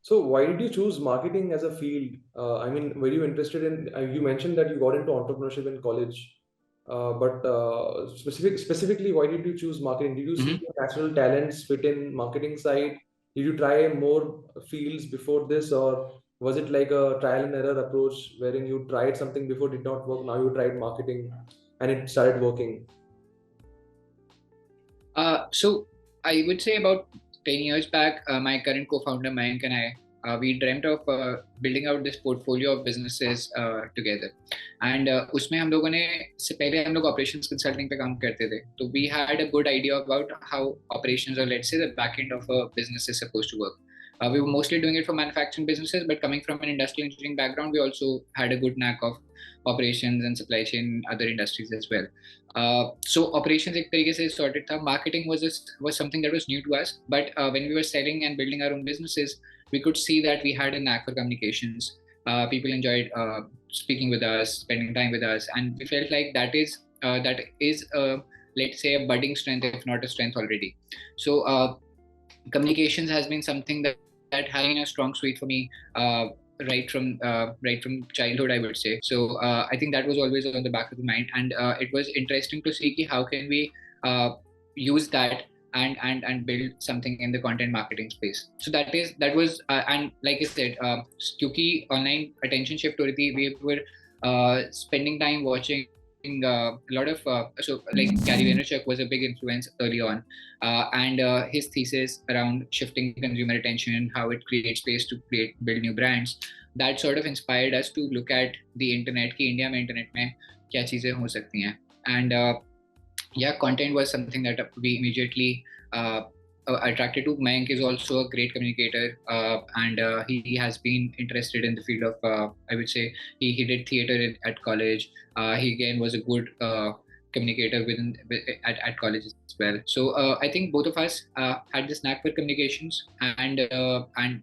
So why did you choose marketing as a field? I mean, were you interested in? You mentioned that you got into entrepreneurship in college, but specifically, why did you choose marketing? Did you see Mhm. your natural talents fit in marketing side? Did you try more fields before this, or was it like a trial and error approach wherein you tried something before did not work, now you tried marketing and it started working? So I would say about 10 years back, my current co-founder Mayank and I, we dreamt of building out this portfolio of businesses together. And उसमें हम लोगों ने इससे पहले हम लोग operations consulting पे काम करते थे. So we had a good idea about how operations, or let's say the back end of a business, is supposed to work. We were mostly doing it for manufacturing businesses, but coming from an industrial engineering background, we also had a good knack of operations and supply chain in other industries as well. So operations एक तरीके से sorted था. Marketing was something that was new to us, but when we were selling and building our own businesses, we could see that we had a knack for communications. People enjoyed speaking with us, spending time with us, and we felt like that is let's say a budding strength, if not a strength already. So communications has been something that has been a strong suite for me. Right from childhood, I would say. So I think that was always on the back of the mind, and it was interesting to see how can we use that and build something in the content marketing space. So that was and like I said, क्योंकि online attention shift हो रही थी, we were spending time watching a lot of so like Gary Vaynerchuk was a big influence early on, and his thesis around shifting consumer attention, how it creates space to build new brands, that sort of inspired us to look at the internet कि India में internet में क्या चीजें हो सकती हैं. And yeah, content was something that we immediately attracted to. Mayank is also a great communicator, and he has been interested in the field of, I would say, he did theater at college. He again was a good communicator at college as well. So I think both of us had this knack for communications, and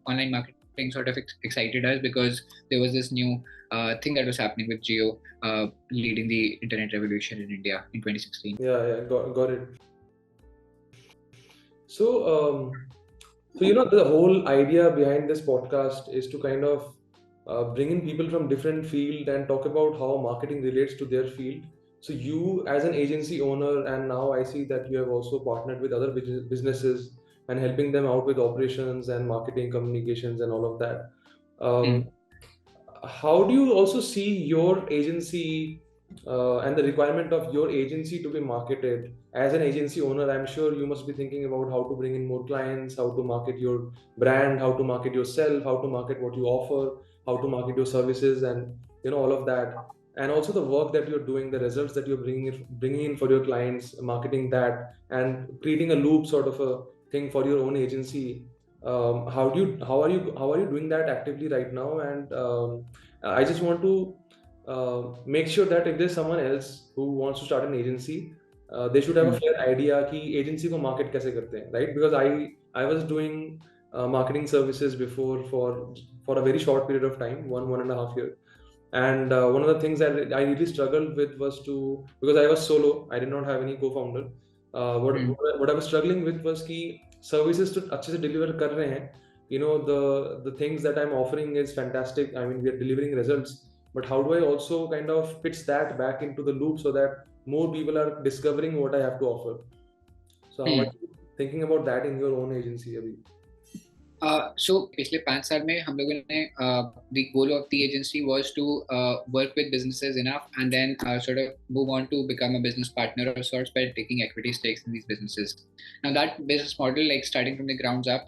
online marketing sort of excited us because there was this new thing that was happening with Geo leading the internet revolution in India in 2016. Yeah, got it. So, the whole idea behind this podcast is to kind of bring in people from different field and talk about how marketing relates to their field. So, you as an agency owner, and now I see that you have also partnered with other businesses and helping them out with operations and marketing, communications, and all of that. Mm. Um, how do you also see your agency and the requirement of your agency to be marketed? As an agency owner, I'm sure you must be thinking about how to bring in more clients, how to market your brand, how to market yourself, how to market what you offer, how to market your services, and all of that. And also the work that you're doing, the results that you're bringing in for your clients, marketing that, and creating a loop sort of a thing for your own agency. How are you doing that actively right now? And I just want to make sure that if there's someone else who wants to start an agency, they should have a Mm. fair idea कि agency को market कैसे करते हैं, right? Because I was doing marketing services before for a very short period of time, one and a half year. And one of the things that I really struggled with was because I was solo, I did not have any co-founder. Mm. What I was struggling with was कि services to अच्छे से deliver कर रहे हैं. The things that I'm offering is fantastic. I mean, we are delivering results, but how do I also kind of pitch that back into the loop so that more people are discovering what I have to offer? So how are Mm. you thinking about that in your own agency, Abhi? So पिछले 5 साल में हम लोगों ने the goal of the agency was to work with businesses enough and then sort of move on to become a business partner of sorts by taking equity stakes in these businesses. Now that business model, like starting from the grounds up,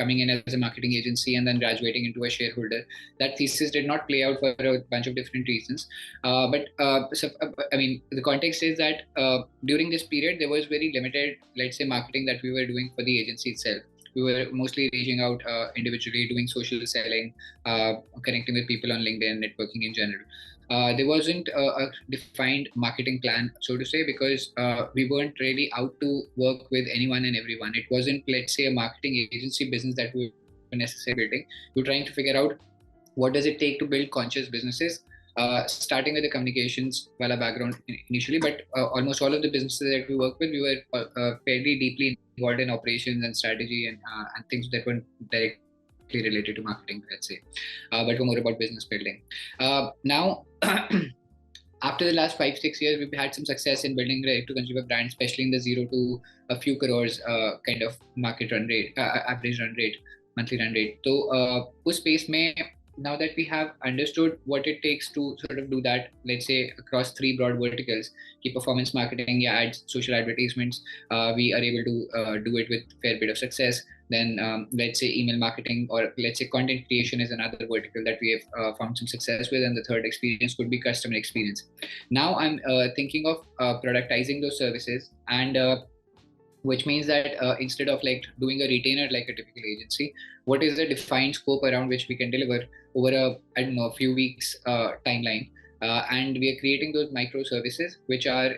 coming in as a marketing agency and then graduating into a shareholder, that thesis did not play out for a bunch of different reasons. I mean, the context is that during this period there was very limited, let's say, marketing that we were doing for the agency itself. We were mostly reaching out individually, doing social selling, connecting with people on LinkedIn, networking in general. There wasn't a defined marketing plan, so to say, because we weren't really out to work with anyone and everyone. It wasn't, let's say, a marketing agency business that we were necessarily building. We were trying to figure out what does it take to build conscious businesses, starting with the communications wala background initially, but almost all of the businesses that we work with, we were fairly deeply involved in operations and strategy and things that were directly directly related to marketing, let's say, but were more about business building. Now, after the last 5-6 years, we've had some success in building direct-to-consumer brands, especially in the 0 to a few crores kind of market run rate, average run rate, monthly run rate. So, उस space में, now that we have understood what it takes to sort of do that, let's say across 3 broad verticals, की performance marketing, yeah, ads, social advertisements, we are able to do it with fair bit of success. Then let's say email marketing, or let's say content creation is another vertical that we have found some success with, and the third experience could be customer experience. Now I'm thinking of productizing those services, and which means that instead of like doing a retainer like a typical agency, what is the defined scope around which we can deliver over a few weeks timeline, and we are creating those microservices which are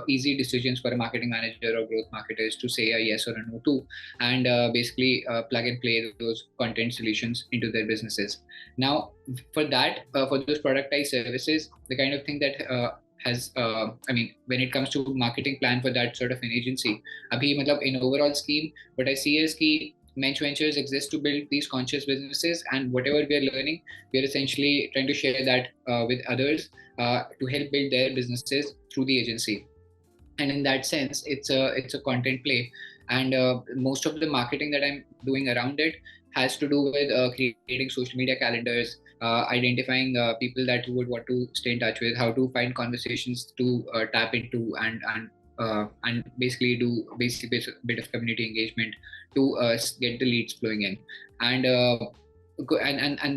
easy decisions for a marketing manager or growth marketers to say a yes or a no to, and basically plug and play those content solutions into their businesses. Now, for that, for those productized services, the kind of thing that has, when it comes to marketing plan for that sort of an agency, abhi, matlab, in overall scheme, what I see is ki Mensch Ventures exists to build these conscious businesses, and whatever we are learning, we are essentially trying to share that with others to help build their businesses through the agency. And in that sense, it's a content play, and most of the marketing that I'm doing around it has to do with creating social media calendars, identifying people that you would want to stay in touch with, how to find conversations to tap into, and basically do basic bit of community engagement to get the leads flowing in, and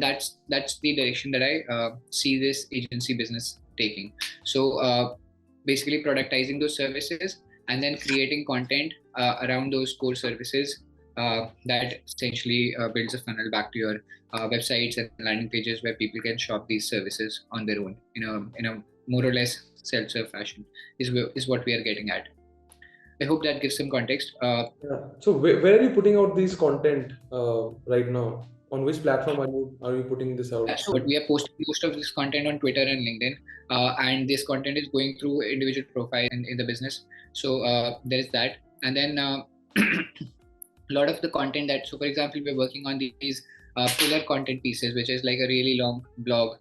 that's the direction that I see this agency business taking. So basically productizing those services and then creating content around those core services that essentially builds a funnel back to your websites and landing pages where people can shop these services on their own in a more or less self-serve fashion is what we are getting at. I hope that gives some context. Yeah. So where are you putting out these content right now? On which platform are you putting this out? So we are posting most of this content on Twitter and LinkedIn, and this content is going through individual profile in the business. So there is that, and then a lot of the content that, so for example, we're working on these pillar content pieces, which is like a really long blog.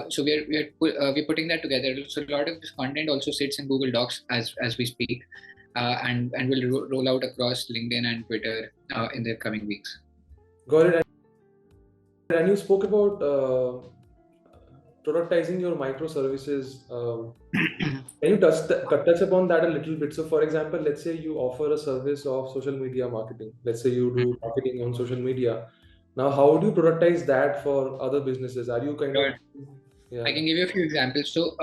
So we're putting that together. So a lot of this content also sits in Google Docs as we speak, and will roll out across LinkedIn and Twitter in the coming weeks. Got it. And you spoke about productizing your microservices. Can you touch upon that a little bit? So, for example, let's say you offer a service of social media marketing. Let's say you do marketing on social media. Now, how do you productize that for other businesses? Are you kind of... Yeah. I can give you a few examples. So,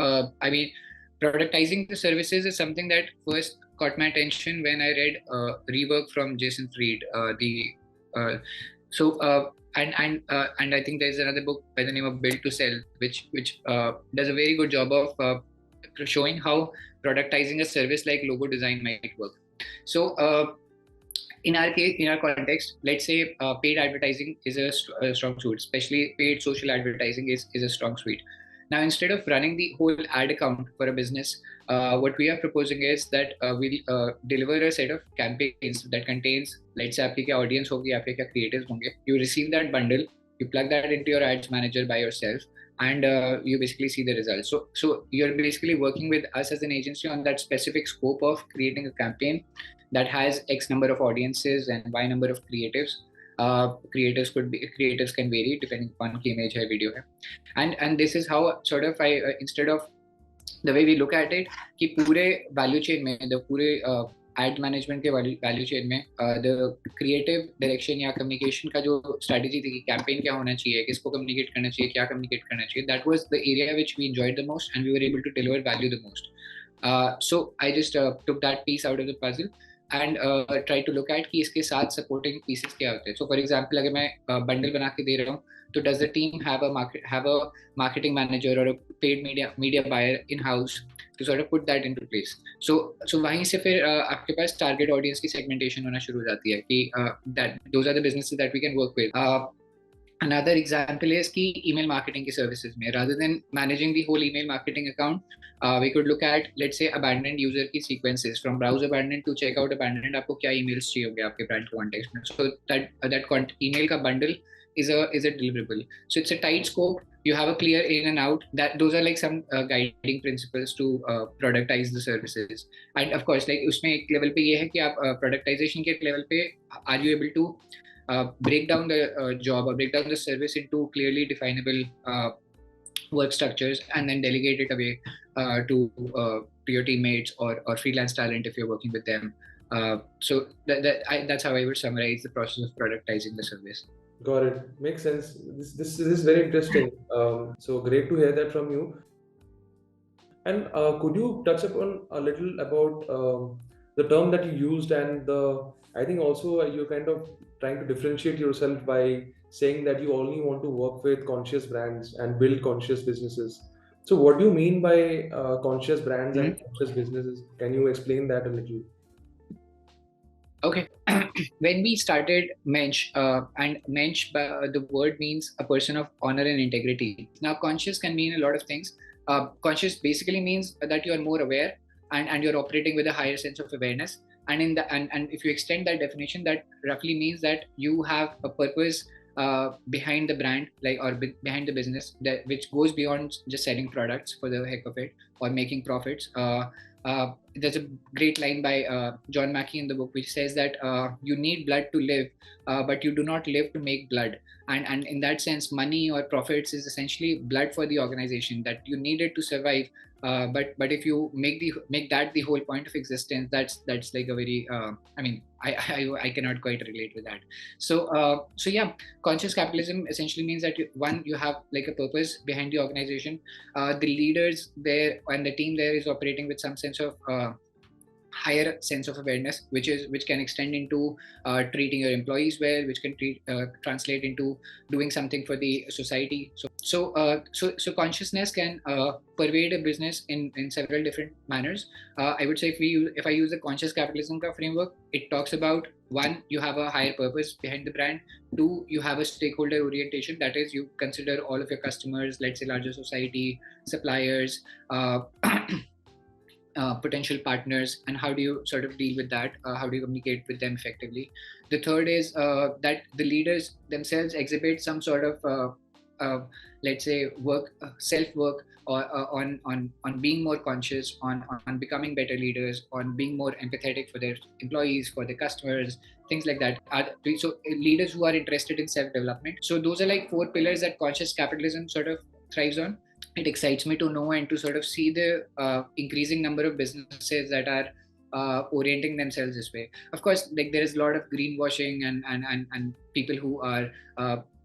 productizing the services is something that first caught my attention when I read Rework from Jason Fried. And I think there's another book by the name of Build to Sell, which does a very good job of showing how productizing a service like logo design might work. So in our case, in our context, let's say paid advertising is a strong suite, especially paid social advertising is a strong suite. Now, instead of running the whole ad account for a business, what we are proposing is that we'll deliver a set of campaigns that contains, let's say, आपकी क्या audience होगी, आपके क्या creatives होंगे. You receive that bundle, you plug that into your ads manager by yourself, and you basically see the results. So you're basically working with us as an agency on that specific scope of creating a campaign that has X number of audiences and Y number of creatives. Creators can vary depending upon की image है, video है, and this is how sort of I instead of the way we look at it कि पूरे value chain में, the पूरे ad management के value chain में the creative direction या communication का जो strategy थी कि campaign क्या होना चाहिए, किसको communicate करना चाहिए, क्या communicate करना चाहिए, that was the area which we enjoyed the most and we were able to deliver value the most. So I just took that piece out of the puzzle and try to look at कि इसके साथ supporting pieces क्या होते हैं. So for example, अगर मैं bundle बना के दे रहा हूँ, तो does the team have a marketing manager or a paid media buyer in house to sort of put that into place? So वहीं से फिर आपके पास target audience की segmentation होना शुरू हो जाती है कि that those are the businesses that we can work with. Another example is कि email marketing की services में, rather than managing the whole email marketing account, we could look at, let's say, abandoned user की sequences from browse abandoned to checkout abandoned. आपको क्या emails चाहिए होंगे आपके brand context में? So that email का bundle is a deliverable. So it's a tight scope. You have a clear in and out. That those are like some guiding principles to productize the services. And of course, like उसमें एक level पे ये है कि आप productization के level पे are you able to break down the job or break down the service into clearly definable work structures and then delegate it away to your teammates or freelance talent if you're working with them. So that's how I would summarize the process of productizing the service. Got it. Makes sense. This is very interesting. So great to hear that from you. And could you touch upon a little about the term that you used and the I think also you're kind of trying to differentiate yourself by saying that you only want to work with conscious brands and build conscious businesses. So what do you mean by conscious brands and conscious businesses? Can you explain that a little? Okay. When we started Mensch, and Mensch, the word means a person of honor and integrity. Now, conscious can mean a lot of things. Conscious basically means that you are more aware and you're operating with a higher sense of awareness. And in the and if you extend that definition, that roughly means that you have a purpose behind the brand, like or behind the business, that which goes beyond just selling products for the heck of it or making profits. There's a great line by John Mackey in the book which says that you need blood to live, but you do not live to make blood. And in that sense, money or profits is essentially blood for the organization that you need it to survive. But if you make that the whole point of existence, that's like a very I mean I cannot quite relate with that. So yeah, conscious capitalism essentially means that you have like a purpose behind the organization. The leaders there and the team there is operating with some sense of higher sense of awareness, which can extend into treating your employees well, which can translate into doing something for the society. So consciousness can pervade a business in several different manners. I would say if I use the conscious capitalism framework, it talks about one, you have a higher purpose behind the brand. Two, you have a stakeholder orientation. That is, you consider all of your customers, let's say larger society, suppliers, potential partners, and how do you sort of deal with that? How do you communicate with them effectively? The third is that the leaders themselves exhibit some sort of let's say self work or on being more conscious, on becoming better leaders, on being more empathetic for their employees, for their customers, things like that. So leaders who are interested in self development. So those are like four pillars that conscious capitalism sort of thrives on. It excites me to know and to sort of see the increasing number of businesses that are orienting themselves this way. Of course, like there is a lot of greenwashing and people who are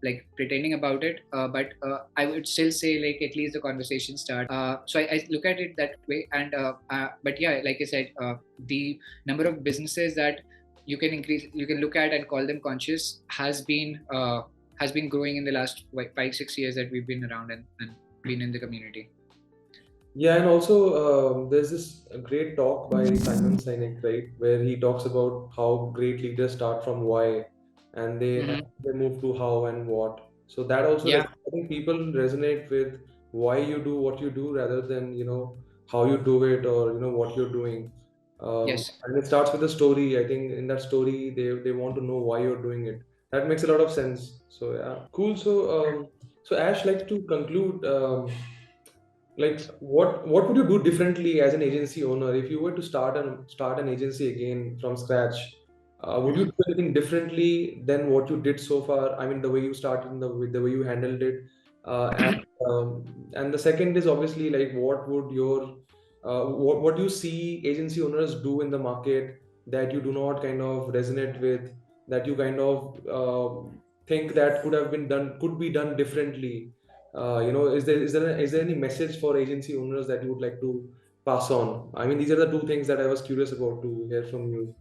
like pretending about it, but I would still say like at least the conversation start. So I look at it that way, and but yeah, like I said, the number of businesses that you can look at and call them conscious has been growing in the last 5-6 years that we've been around and been in the community. Yeah, and also there's this great talk by Simon Sinek, right, where he talks about how great leaders start from why, and they move to how and what. So that also, Yeah. I think people resonate with why you do what you do rather than how you do it or what you're doing. Yes. And it starts with a story. I think in that story they want to know why you're doing it. That makes a lot of sense. So yeah, cool. So Ash, like to conclude. Like what would you do differently as an agency owner if you were to start an agency again from scratch? Would you do anything differently than what you did so far? I mean, the way you started and the way you handled it. And the second is obviously like what do you see agency owners do in the market that you do not kind of resonate with, that you kind of think that could be done differently? Is there any message for agency owners that you would like to pass on? I mean, these are the two things that I was curious about to hear from you.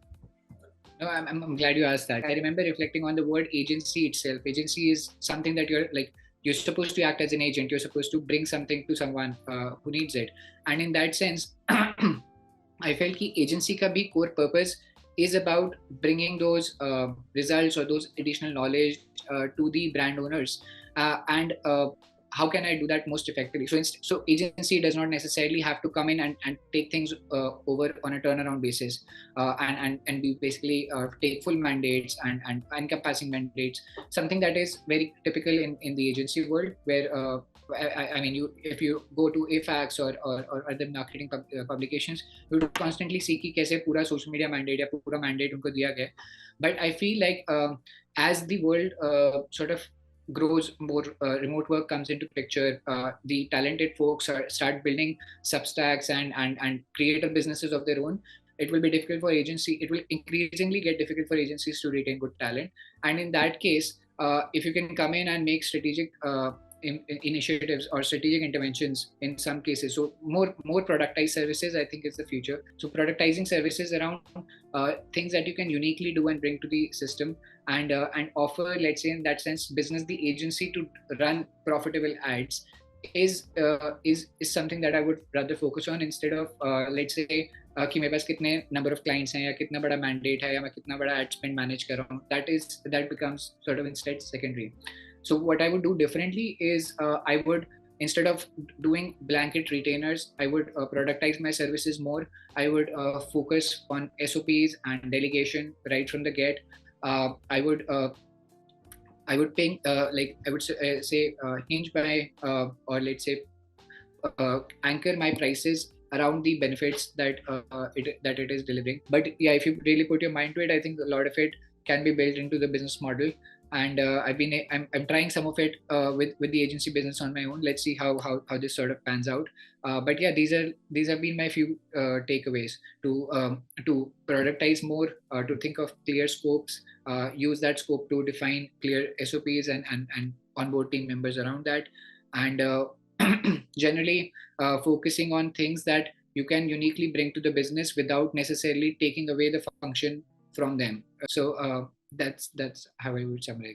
No, I'm glad you asked that. I remember reflecting on the word agency itself. Agency is something that you're supposed to act as an agent. You're supposed to bring something to someone who needs it. And in that sense, I felt that agency ka bhi core purpose is about bringing those results or those additional knowledge to the brand owners. And how can I do that most effectively? So agency does not necessarily have to come in and take things over on a turnaround basis, and we basically take full mandates and encompassing mandates, something that is very typical in the agency world, where I mean, if you go to AFAX or other marketing publications, you would constantly see कि कैसे पूरा social media mandate या पूरा mandate उनको दिया गया. But I feel like as the world sort of grows, more remote work comes into picture, the talented folks start building substacks and creator businesses of their own. It will be difficult for agency. It will increasingly get difficult for agencies to retain good talent. And in that case, if you can come in and make strategic initiatives or strategic interventions in some cases, so more productized services, I think, is the future. So productizing services around things that you can uniquely do and bring to the system, and offer, let's say, in that sense, business the agency to run profitable ads, is something that I would rather focus on, instead of let's say कि मेरे पास कितने number of clients हैं, या कितना बड़ा mandate है, या मैं कितना बड़ा ad spend manage कर रहा हूँ. That becomes sort of instead secondary. So what I would do differently is I would, instead of doing blanket retainers, I would productize my services more. I would focus on SOPs and delegation right from the get. I would ping like I would say hinge my or let's say anchor my prices around the benefits that it is delivering. But yeah, if you really put your mind to it, I think a lot of it can be built into the business model. And I'm trying some of it with the agency business on my own. Let's see how this sort of pans out. But yeah, these have been my few takeaways: to productize more, to think of clear scopes, use that scope to define clear SOPs and onboard team members around that, and generally focusing on things that you can uniquely bring to the business without necessarily taking away the function from them. So that's how I would summarize.